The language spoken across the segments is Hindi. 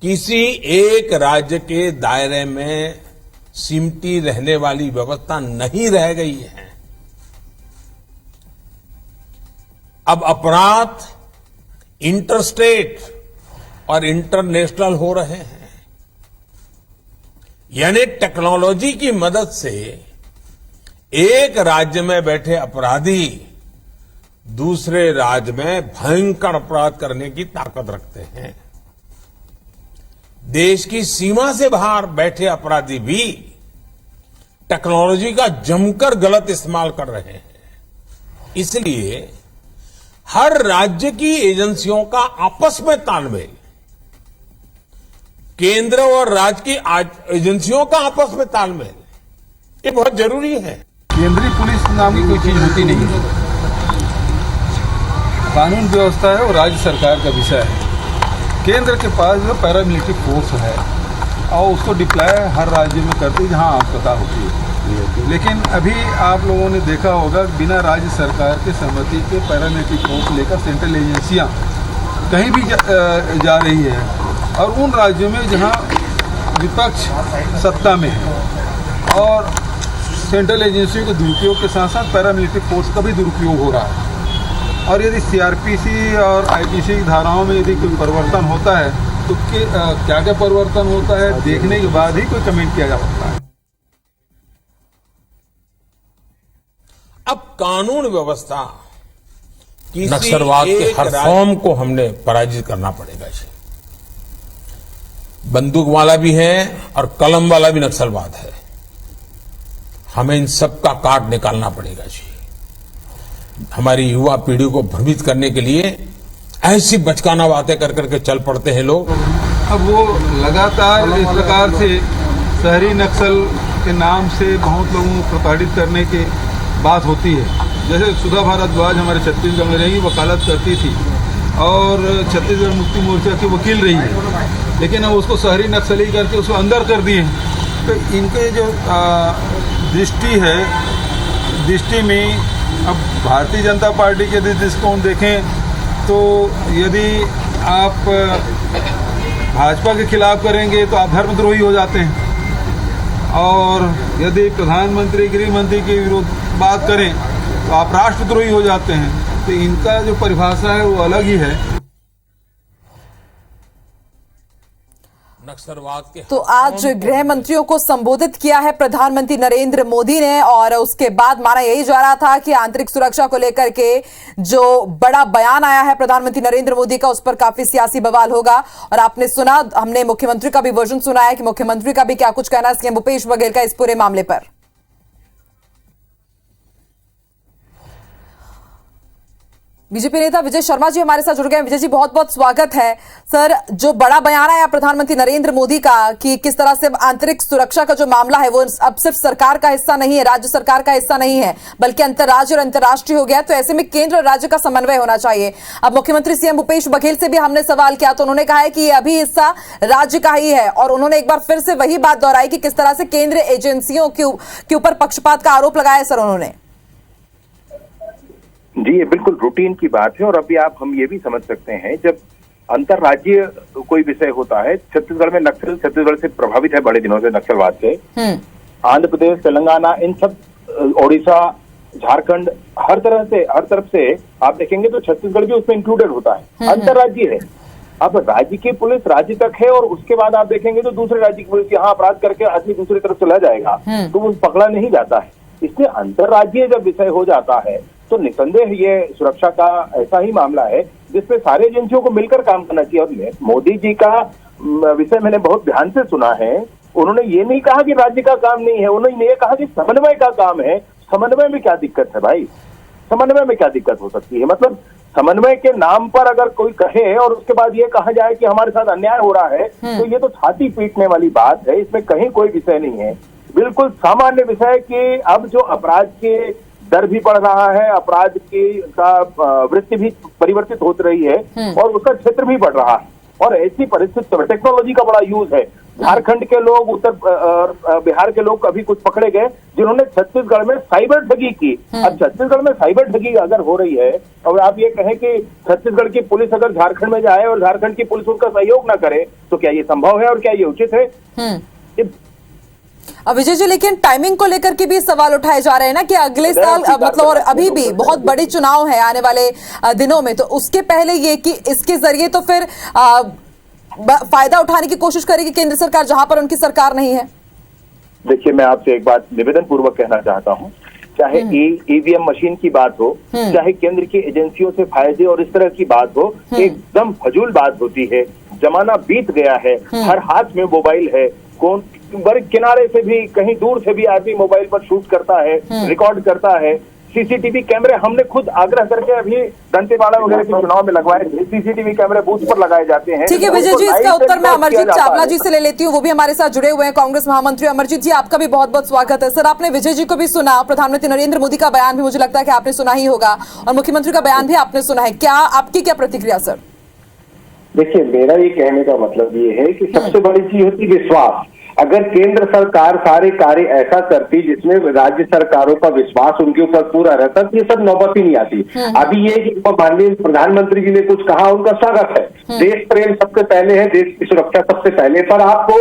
किसी एक राज्य के दायरे में सिमटी रहने वाली व्यवस्था नहीं रह गई है। अब अपराध इंटरस्टेट और इंटरनेशनल हो रहे हैं। यानी टेक्नोलॉजी की मदद से एक राज्य में बैठे अपराधी दूसरे राज्य में भयंकर अपराध करने की ताकत रखते हैं। देश की सीमा से बाहर बैठे अपराधी भी टेक्नोलॉजी का जमकर गलत इस्तेमाल कर रहे हैं। इसलिए हर राज्य की एजेंसियों का आपस में तालमेल, केंद्र और राज्य की एजेंसियों का आपस में तालमेल, ये बहुत जरूरी है। केंद्रीय पुलिस नाम की कोई चीज होती नहीं है। कानून व्यवस्था है वो राज्य सरकार का विषय है। केंद्र के पास जो पैरामिलिट्री फोर्स है और उसको डिप्लॉय हर राज्य में करती है जहां आवश्यकता होती है। लेकिन अभी आप लोगों ने देखा होगा बिना राज्य सरकार के सहमति के पैरामिलिट्री फोर्स लेकर सेंट्रल एजेंसियां कहीं भी जा रही है और उन राज्यों में जहां विपक्ष सत्ता में है और सेंट्रल एजेंसियों के दुरुपयोग के साथ साथ पैरामिलिट्री फोर्स का भी दुरुपयोग हो रहा है। और यदि सीआरपीसी और आईपीसी की धाराओं में यदि कोई परिवर्तन होता है तो क्या क्या परिवर्तन होता है देखने के बाद ही कोई कमेंट किया जा सकता है। अब कानून व्यवस्था नक्सलवाद के हर फॉर्म को हमने पराजित करना पड़ेगा। बंदूक वाला भी है और कलम वाला भी नक्सलवाद है। हमें इन सब का काट निकालना पड़ेगा जी। हमारी युवा पीढ़ी को भ्रमित करने के लिए ऐसी बचकाना बातें कर करके चल पड़ते हैं लोग। अब वो लगातार इस प्रकार से शहरी नक्सल के नाम से बहुत लोगों को प्रताड़ित करने की बात होती है। जैसे सुधा भारद्वाज हमारे छत्तीसगढ़ में रही, वकालत करती थी और छत्तीसगढ़ मुक्ति मोर्चा की वकील रही है, लेकिन अब उसको शहरी नक्सली करके उसको अंदर कर दिए। तो इनके जो दृष्टि है, दृष्टि में अब भारतीय जनता पार्टी के दृष्टिकोण देखें तो यदि आप भाजपा के खिलाफ करेंगे तो आप धर्मद्रोही हो जाते हैं और यदि प्रधानमंत्री गृह मंत्री के विरोध बात करें तो आप राष्ट्रद्रोही हो जाते हैं। तो इनका जो परिभाषा है वो अलग ही है। तो आज गृह मंत्रियों को संबोधित किया है प्रधानमंत्री नरेंद्र मोदी ने और उसके बाद माना यही जा रहा था कि आंतरिक सुरक्षा को लेकर के जो बड़ा बयान आया है प्रधानमंत्री नरेंद्र मोदी का, उस पर काफी सियासी बवाल होगा। और आपने सुना, हमने मुख्यमंत्री का भी वर्जन सुना है कि मुख्यमंत्री का भी क्या कुछ कहना है सीएम भूपेश बघेल का इस पूरे मामले पर। बीजेपी नेता विजय शर्मा जी हमारे साथ जुड़ गए हैं। विजय जी, बहुत बहुत स्वागत है। सर, जो बड़ा बयान आया प्रधानमंत्री नरेंद्र मोदी का कि किस तरह से आंतरिक सुरक्षा का जो मामला है वो अब सिर्फ सरकार का हिस्सा नहीं है, राज्य सरकार का हिस्सा नहीं है, बल्कि अंतर्राज्य और अंतर्राष्ट्रीय हो गया। तो ऐसे में केंद्र और राज्य का समन्वय होना चाहिए। अब मुख्यमंत्री सीएम भूपेश बघेल से भी हमने सवाल किया तो उन्होंने कहा है कि अभी हिस्सा राज्य का ही है और उन्होंने एक बार फिर से वही बात दोहराई कि किस तरह से केंद्रीय एजेंसियों के ऊपर पक्षपात का आरोप लगाया सर उन्होंने। जी, ये बिल्कुल रूटीन की बात है और अभी हम ये भी समझ सकते हैं जब अंतर्राज्यीय कोई विषय होता है। छत्तीसगढ़ में नक्सल छत्तीसगढ़ से प्रभावित है बड़े दिनों से नक्सलवाद से। आंध्र प्रदेश, तेलंगाना, इन सब, ओडिशा, झारखंड, हर तरफ से आप देखेंगे तो छत्तीसगढ़ भी उसमें इंक्लूडेड होता है। अंतर्राज्यीय है। अब राज्य की पुलिस राज्य तक है और उसके बाद आप देखेंगे तो दूसरे राज्य की पुलिस यहाँ अपराध करके आदमी दूसरी तरफ चला जाएगा तो वो पकड़ा नहीं जाता है। इसलिए अंतर्राज्यीय जब विषय हो जाता है तो निसंदेह ये सुरक्षा का ऐसा ही मामला है जिसमें सारे एजेंसियों को मिलकर काम करना चाहिए। और मोदी जी का विषय मैंने बहुत ध्यान से सुना है। उन्होंने ये नहीं कहा कि राज्य का काम नहीं है, उन्होंने ये कहा कि समन्वय का काम है। समन्वय में क्या दिक्कत है भाई? समन्वय में क्या दिक्कत हो सकती है? मतलब समन्वय के नाम पर अगर कोई कहे और उसके बाद ये कहा जाए कि हमारे साथ अन्याय हो रहा है तो ये तो छाती पीटने वाली बात है। इसमें कहीं कोई विषय नहीं है, बिल्कुल सामान्य विषय कि अब जो अपराध के दर भी बढ़ रहा है, अपराध की वृत्ति भी परिवर्तित होती रही है और उसका क्षेत्र भी बढ़ रहा है। और ऐसी परिस्थिति में टेक्नोलॉजी का बड़ा यूज है। झारखंड के लोग, बिहार के लोग कभी कुछ पकड़े गए जिन्होंने छत्तीसगढ़ में साइबर ठगी की। अब छत्तीसगढ़ में साइबर ठगी अगर हो रही है और आप ये कहें कि छत्तीसगढ़ की पुलिस अगर झारखंड में जाए और झारखंड की पुलिस उनका सहयोग ना करे, तो क्या ये संभव है और क्या ये उचित है? अब विजय जी, लेकिन टाइमिंग को लेकर के भी सवाल उठाए जा रहे हैं ना कि अगले साल मतलब और अभी भी बहुत बड़े चुनाव है आने वाले दिनों में, तो उसके पहले ये कि इसके जरिए तो फिर फायदा उठाने की कोशिश करेगी केंद्र सरकार जहां पर उनकी सरकार नहीं है। देखिए, मैं आपसे एक बात निवेदन पूर्वक कहना चाहता हूं, चाहे ईवीएम मशीन की बात हो, चाहे केंद्र की एजेंसियों से फायदे और इस तरह की बात हो, एकदम फजूल बात होती है। जमाना बीत गया है, हर हाथ में मोबाइल है, कौन बड़े किनारे से भी कहीं दूर से भी आदमी मोबाइल पर शूट करता है, रिकॉर्ड करता है। सीसीटीवी कैमरे हमने खुद आग्रह करके अभी दंतेवाड़ा वगैरह के चुनाव में लगवाए, सीसीटीवी कैमरे बूथ पर लगाए जाते हैं। ठीक है विजय जी, इसका उत्तर मैं अमरजीत चावला जी से ले लेती हूँ, वो भी हमारे साथ जुड़े हुए हैं, कांग्रेस महामंत्री। अमरजीत जी, आपका भी बहुत बहुत स्वागत है। सर, आपने विजय जी को भी सुना, प्रधानमंत्री नरेंद्र मोदी का बयान भी मुझे लगता है कि आपने सुना ही होगा और मुख्यमंत्री का बयान भी आपने सुना है, क्या आपकी क्या प्रतिक्रिया सर? देखिए, मेरा ये कहने का मतलब ये है कि सबसे बड़ी चीज होती है विश्वास। अगर केंद्र सरकार सारे कार्य ऐसा करती जिसमें राज्य सरकारों का विश्वास उनके ऊपर पूरा रहता, तो ये सब नौबत ही नहीं आती। अभी ये कि माननीय प्रधानमंत्री जी ने कुछ कहा, उनका स्वागत है। देश प्रेम सबसे पहले है, देश की सुरक्षा सबसे पहले। पर आपको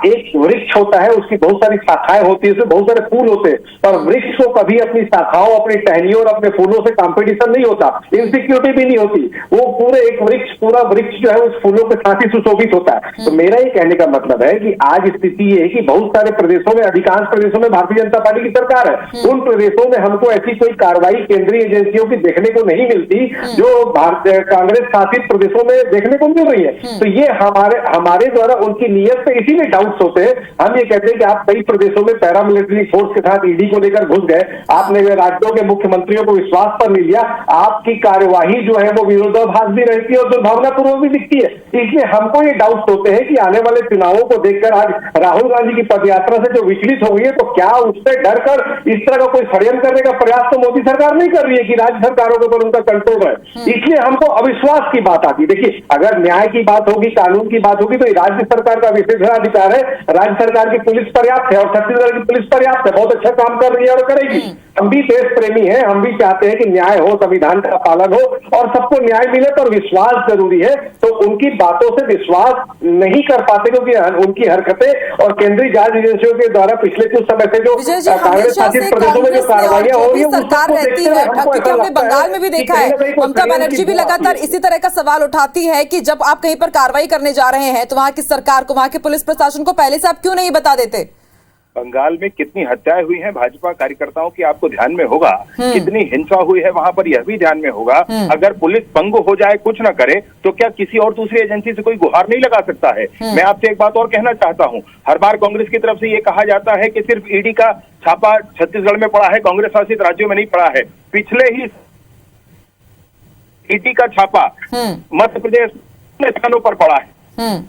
एक वृक्ष होता है, उसकी बहुत सारी शाखाएं होती है, उसमें बहुत सारे फूल होते हैं, पर वृक्ष को कभी अपनी शाखाओं, अपनी टहनियों और अपने फूलों से कॉम्पिटिशन नहीं होता, इनसिक्योरिटी भी नहीं होती। वो पूरे एक वृक्ष, पूरा वृक्ष जो है उस फूलों के साथ ही सुशोभित होता है। तो मेरा ये कहने का मतलब है कि आज स्थिति ये है कि बहुत सारे प्रदेशों में, अधिकांश प्रदेशों में भारतीय जनता पार्टी की सरकार है। उन प्रदेशों में हमको ऐसी कोई कार्रवाई केंद्रीय एजेंसियों की देखने को नहीं मिलती जो कांग्रेस शासित प्रदेशों में देखने को मिल रही है। तो ये हमारे द्वारा उनकी नीयत पे इसीलिए डाउट्स होते हैं। हम ये कहते हैं कि आप कई प्रदेशों में पैरामिलिट्री फोर्स के साथ ईडी को लेकर घुस गए, आपने राज्यों के मुख्यमंत्रियों को विश्वास पर नहीं लिया, आपकी कार्यवाही जो है वो विरोधाभास भी रहती है और दुर्भावनापूर्वक भी दिखती है। इसलिए हमको ये डाउट्स होते हैं कि आने वाले चुनावों को देखकर आज राहुल गांधी की पदयात्रा से जो विचलित हो गई है, तो क्या उससे डर कर इस तरह का कोई षड्यंत्र करने का प्रयास तो मोदी सरकार नहीं कर रही है कि राज्य सरकारों के ऊपर उनका कंट्रोल है। इसलिए हमको अविश्वास की बात आती। देखिए, अगर न्याय की बात होगी, कानून की बात होगी, तो राज्य सरकार का विशेषाधिकार है। राज्य सरकार की पुलिस पर्याप्त है और छत्तीसगढ़ की पुलिस पर्याप्त है, बहुत अच्छा काम कर रही है और करेगी। हम भी देश प्रेमी हैं, हम भी चाहते हैं कि न्याय हो, संविधान का पालन हो और सबको न्याय मिले, पर विश्वास जरूरी है। तो उनकी बातों से विश्वास नहीं कर पाते क्योंकि उनकी हरकतें और केंद्रीय जांच एजेंसियों के द्वारा पिछले कुछ समय से जो कांग्रेस शासित प्रदेशों में जो कार्रवाइयां हो रही है, सरकार रहती है, क्योंकि हमने बंगाल में भी देखा है, ममता बनर्जी भी लगातार इसी तरह का सवाल उठाती है कि जब आप कहीं पर कार्रवाई करने जा रहे हैं तो वहां की सरकार को, वहां के पुलिस प्रशासन को पहले से आप क्यों नहीं बता देते? बंगाल में कितनी हत्याएं हुई हैं भाजपा कार्यकर्ताओं की, आपको ध्यान में होगा। कितनी हिंसा हुई है वहां पर, यह भी ध्यान में होगा। अगर पुलिस पंगु हो जाए, कुछ न करे, तो क्या किसी और दूसरी एजेंसी से कोई गुहार नहीं लगा सकता है? मैं आपसे एक बात और कहना चाहता हूं, हर बार कांग्रेस की तरफ से ये कहा जाता है कि सिर्फ ईडी का छापा छत्तीसगढ़ में पड़ा है, कांग्रेस शासित राज्यों में नहीं पड़ा है। पिछले ही ईडी का छापा मध्य प्रदेश में स्थानों पर पड़ा है,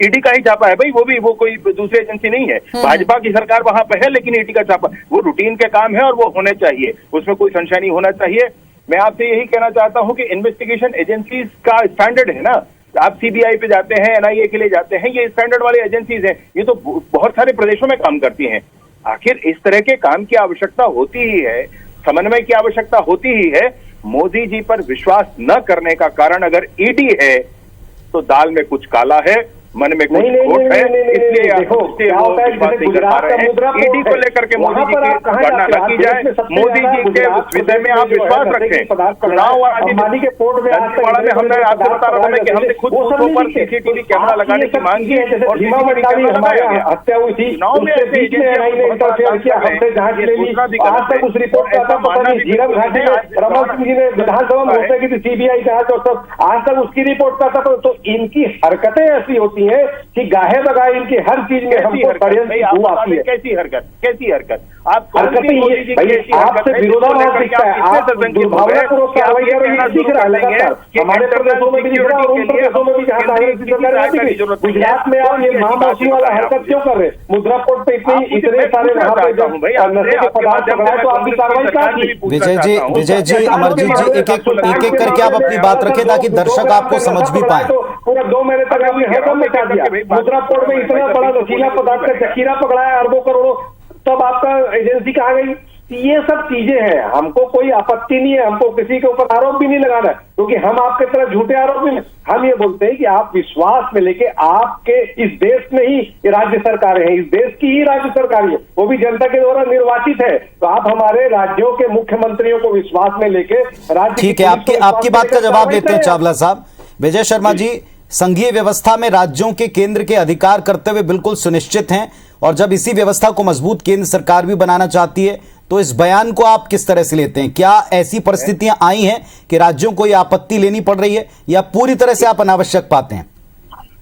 ईडी का ही छापा है भाई, वो कोई दूसरी एजेंसी नहीं है। भाजपा की सरकार वहां पे है, लेकिन ईडी का छापा वो रूटीन के काम है और वो होने चाहिए, उसमें कोई संशय नहीं होना चाहिए। मैं आपसे यही कहना चाहता हूं कि इन्वेस्टिगेशन एजेंसीज का स्टैंडर्ड है ना, आप सीबीआई पे जाते हैं, एनआईए के लिए जाते हैं, ये स्टैंडर्ड वाले एजेंसीज हैं, ये तो बहुत सारे प्रदेशों में काम करती हैं। आखिर इस तरह के काम की आवश्यकता होती ही है, समन्वय की आवश्यकता होती ही है। मोदी जी पर विश्वास न करने का कारण अगर ईडी है तो दाल में कुछ काला है, मन में कुछ खोट है, इसलिए ईडी को लेकर के मोदी जी की गणना न की जाए। मोदी जी के विषय में आप विश्वास रखें। चुनाव दंतेवाड़ा में हमने आपको बता रहा हूँ कि हमने खुद बूथों पर सीसीटीवी कैमरा लगाने की मांग की और सीसीटीवी कैमरा लगाया गया। चुनाव में ऐसे विधानसभा मोर्चा की सीबीआई कहा तो आज तक उसकी रिपोर्ट का था। तो इनकी हरकतें ऐसी होती है कि गाहे बगाए इनकी हर चीज में हमको आती है। कैसी हरकत आप आपसे विरोधाभास दिखता है, आप दुर्भावनापूर्वक कार्रवाई कर रहे हैं, दिख रहा है लगातार। हमारे प्रदेशों में भी दिख रहा है, उन प्रदेशों में भी जहाँ कांग्रेस की सरकार रहती है। गुजरात में आप ये महामाशी वाला हरकत क्यों कर रहे? मुद्रा कोर्ट पे इतने सारे वहाँ पे नशे के पदार्थ पकड़ाए तो आपकी कार्रवाई क्या की? विजय जी, अमरजीत जी, एक एक करके आप अपनी बात रखें ताकि दर्शक आपको समझ भी पाए। पूरा 2 महीने तक आपने हरदम मचा दिया। मुद्रा पोर्ट में इतना बड़ा नशीला पदार्थ का जखीरा पकड़ा है अरबों करोड़ों, तब आपका एजेंसी कहाँ गई? ये सब चीजें हैं, हमको कोई आपत्ति नहीं है, हमको किसी के ऊपर आरोप भी नहीं लगाना है, क्योंकि हम आपके तरह झूठे आरोप भी नहीं। हम ये बोलते हैं कि आप विश्वास में लेके, आपके इस देश में ही राज्य सरकारें हैं, इस देश की ही राज्य सरकार है, वो भी जनता के द्वारा निर्वाचित है, तो आप हमारे राज्यों के मुख्यमंत्रियों को विश्वास में लेके राज्य, ठीक है, आपकी बात का जवाब देते हैं चावला साहब। विजय शर्मा जी, संघीय व्यवस्था में राज्यों के केंद्र के अधिकार कर्तव्य बिल्कुल सुनिश्चित हैं, और जब इसी व्यवस्था को मजबूत केंद्र सरकार भी बनाना चाहती है, तो इस बयान को आप किस तरह से लेते हैं? क्या ऐसी परिस्थितियां आई हैं कि राज्यों को यह आपत्ति लेनी पड़ रही है, या पूरी तरह से आप अनावश्यक पाते हैं?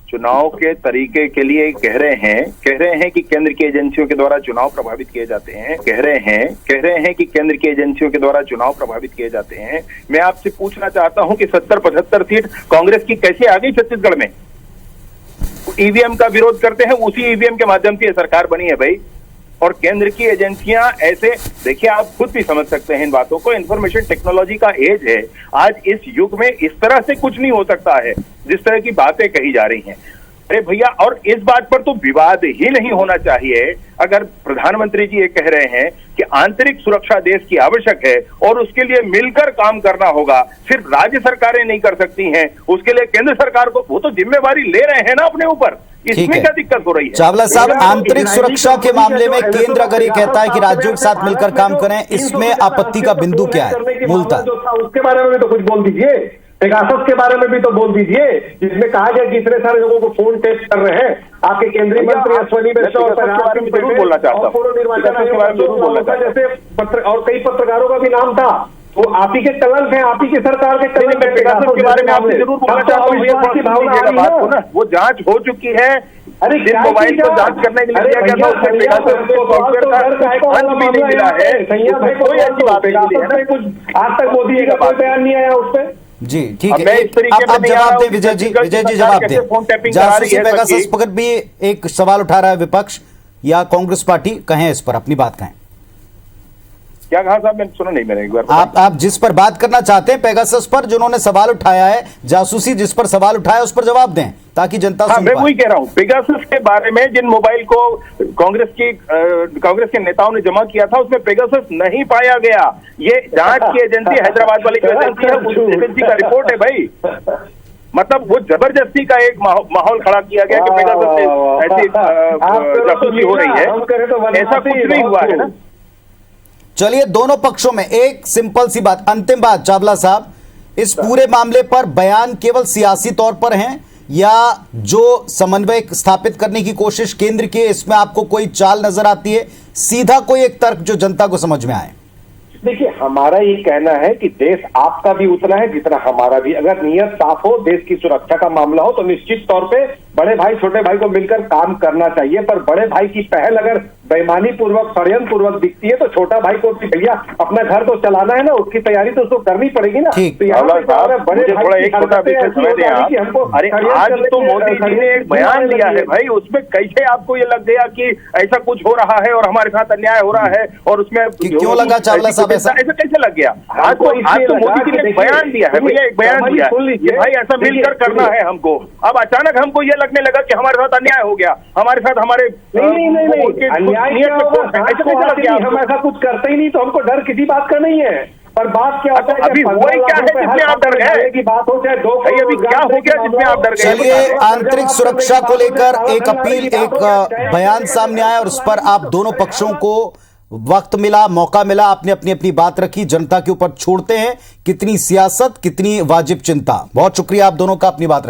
चुनाव के तरीके के लिए कह रहे हैं कि केंद्र की एजेंसियों के द्वारा चुनाव प्रभावित किए जाते हैं, कह रहे हैं कि केंद्र की एजेंसियों के द्वारा चुनाव प्रभावित किए जाते हैं। मैं आपसे पूछना चाहता हूं कि 70-75 सीट कांग्रेस की कैसे आ गई छत्तीसगढ़ में? ईवीएम का विरोध करते हैं, उसी ईवीएम के माध्यम से सरकार बनी है भाई। और केंद्र की एजेंसियां ऐसे, देखिए आप खुद भी समझ सकते हैं इन बातों को, इंफॉर्मेशन टेक्नोलॉजी का एज है आज, इस युग में इस तरह से कुछ नहीं हो सकता है जिस तरह की बातें कही जा रही हैं। अरे भैया, और इस बात पर तो विवाद ही नहीं होना चाहिए। अगर प्रधानमंत्री जी ये कह रहे हैं कि आंतरिक सुरक्षा देश की आवश्यक है और उसके लिए मिलकर काम करना होगा, सिर्फ राज्य सरकारें नहीं कर सकती हैं, उसके लिए केंद्र सरकार को, वो तो जिम्मेवारी ले रहे हैं ना अपने ऊपर, इसमें क्या दिक्कत हो रही है? चावला साहब, आंतरिक सुरक्षा के मामले में केंद्र अगर ये कहता है कि राज्यों के साथ मिलकर काम करें, इसमें आपत्ति का बिंदु क्या है मूलतः? उसके बारे में भी तो कुछ बोल दीजिए, पेगासस के बारे में भी तो बोल दीजिए, जिसमें कहा गया कि इतने सारे लोगों को फोन टेप कर रहे हैं आपके केंद्रीय मंत्री अश्विनी वैष्णव जरूर बोलना चाहता हूँ, जैसे और कई पत्रकारों का भी नाम था, वो आप ही के कलंक है, आप ही की सरकार के कलंक है। पेगासस के बारे में आपसे जरूर बोलना चाहता हूँ, वो जांच हो चुकी है। अरे जिस मोबाइल को जांच करने के लिए दिया गया था उसमें पेगासस के सॉफ्टवेयर का अंत भी नहीं मिला है, कोई ऐसी बात नहीं है। कुछ आज तक मोदी का कोई बयान नहीं आया उस पर। जी ठीक है, अब जवाब दें विजय जी, जवाब दें। जासूसी पेगासस पर भी एक सवाल उठा रहा है विपक्ष या कांग्रेस पार्टी, कहें इस पर अपनी बात कहें। क्या कहा साहब, मैंने सुना नहीं, मैंने एक बार आप जिस पर बात करना चाहते हैं पेगासस पर, जिन्होंने सवाल उठाया है, जासूसी जिस पर सवाल उठाया उस पर जवाब दें ताकि जनता सुन पाए। मैं वही कह रहा हूं, पेगासस के बारे में जिन मोबाइल को कांग्रेस के नेताओं ने जमा किया था उसमें पेगासस नहीं पाया गया। ये जांच की एजेंसी हैदराबाद वाली जो एजेंसी है, उस एजेंसी का रिपोर्ट है भाई। मतलब वो जबरदस्ती का एक माहौल खड़ा किया गया कि पेगासस से ऐसी जासूसी हो रही है, ऐसा कुछ नहीं हुआ है ना। चलिए, दोनों पक्षों में एक सिंपल सी बात, अंतिम बात चावला साहब, इस पूरे मामले पर बयान केवल सियासी तौर पर हैं या जो समन्वय स्थापित करने की कोशिश केंद्र की, इसमें आपको कोई चाल नजर आती है, सीधा कोई एक तर्क जो जनता को समझ में आए? देखिए, हमारा ये कहना है कि देश आपका भी उतना है जितना हमारा भी। अगर नीयत साफ हो, देश की सुरक्षा का मामला हो, तो निश्चित तौर पे बड़े भाई छोटे भाई को मिलकर काम करना चाहिए। पर बड़े भाई की पहल अगर बेईमानी पूर्वक, षड्यंत्र पूर्वक दिखती है, तो छोटा भाई को भी भैया अपना घर तो चलाना है ना, उसकी तैयारी तो उसको करनी पड़ेगी ना। तो यहाँ बड़े भाई एक छोटा विषय समझ दें आप। अरे आज तो मोदी जी ने एक बयान दिया है भाई, उसमें कैसे आपको ये लग गया कि ऐसा कुछ हो रहा है और हमारे साथ अन्याय हो रहा है, और उसमें क्यों लगा चावला साहब ऐसा कैसे लग गया? आज तो मोदी जी ने एक बयान दिया है भैया, एक बयान दिया है कि भाई ऐसा मिलकर करना है हमको। अब अचानक हमको ये लगने लगा कि हमारे साथ अन्याय हो गया, हमारे साथ हमारे हम ऐसा कुछ करते ही नहीं, तो हमको डर किसी बात का नहीं है। पर बात क्या होता है, अभी हुआ क्या है जिसमें आप डर गए की बात हो चाहे दो, अभी क्या हो गया जिसमें आप डर गए? चलिए, आंतरिक सुरक्षा को लेकर एक अपील, एक बयान सामने आया और उस पर आप दोनों पक्षों को वक्त मिला, मौका मिला, आपने अपनी बात रखी, जनता के ऊपर छोड़ते हैं कितनी सियासत, कितनी वाजिब चिंता। बहुत शुक्रिया आप दोनों का अपनी बात रखी।